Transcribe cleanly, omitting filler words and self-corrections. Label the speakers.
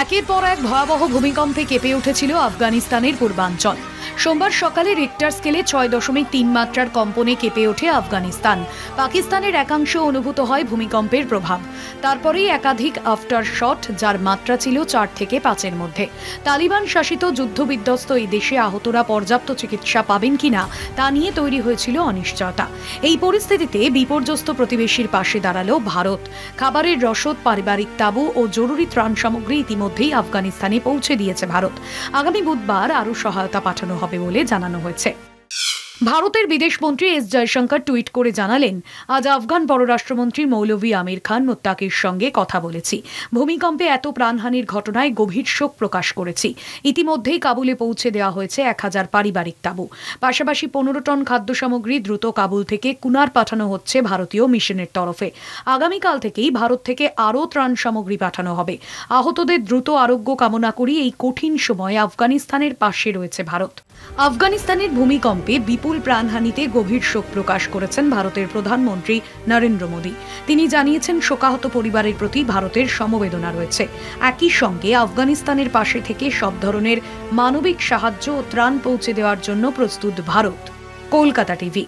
Speaker 1: একের পর এক ভয়াবহ ভূমিকম্পে কেঁপে উঠেছিল আফগানিস্তানের পূর্বাঞ্চল। সোমবার সকালে রিক্টার স্কেলে 6.3 মাত্রার কম্পনে কেঁপে ওঠে আফগানিস্তান। পাকিস্তানের একাংশ অনুভূত হয় ভূমিকম্পের প্রভাব। তারপরেই একাধিক আফটার শট, যার মাত্রা ছিল 4 থেকে 5-এর মধ্যে। তালিবান শাসিত যুদ্ধবিধ্বস্ত এই দেশে আহতরা পর্যাপ্ত চিকিৎসা পাবেন কিনা তা নিয়ে তৈরি হয়েছিল অনিশ্চয়তা। এই পরিস্থিতিতে বিপর্যস্ত প্রতিবেশীর পাশে দাঁড়ালো ভারত। খাবারের রসদ, পারিবারিক তাঁবু ও জরুরি ত্রাণ সামগ্রী ইতিমধ্যেই আফগানিস্তানে পৌঁছে দিয়েছে ভারত। আগামী বুধবার আরও সহায়তা পাঠানো হবে বলে জানানো হয়েছে। ভারতের বিদেশমন্ত্রী এস জয়শঙ্কর টুইট করে জানালেন, আজ আফগান পররাষ্ট্রমন্ত্রী মৌলভী আমির খান মোত্তাকির সঙ্গে কথা বলেছি। ভূমিকম্পে এত প্রাণহানির ঘটনায় গভীর শোক প্রকাশ করেছি। ইতিমধ্যেই কাবুলে পৌঁছে দেওয়া হয়েছে 1000 পারিবারিক তাঁবু। পাশাপাশি 15 টন খাদ্য সামগ্রী দ্রুত কাবুল থেকে কুনার পাঠানো হচ্ছে ভারতীয় মিশনের তরফে। আগামীকাল থেকেই ভারত থেকে আরও ত্রাণ সামগ্রী পাঠানো হবে। আহতদের দ্রুত আরোগ্য কামনা করি। এই কঠিন সময়ে আফগানিস্তানের পাশে রয়েছে ভারত। আফগানিস্তানের ভূমিকম্পে বিপুল প্রাণহানিতে গভীর শোক প্রকাশ করেছেন ভারতের প্রধানমন্ত্রী নরেন্দ্র মোদী। তিনি জানিয়েছেন, শোকাহত পরিবারের প্রতি ভারতের সমবেদনা রয়েছে। একই সঙ্গে আফগানিস্তানের পাশে থেকে সব ধরনের মানবিক সাহায্য ও ত্রাণ পৌঁছে দেওয়ার জন্য প্রস্তুত ভারত। কলকাতা টিভি।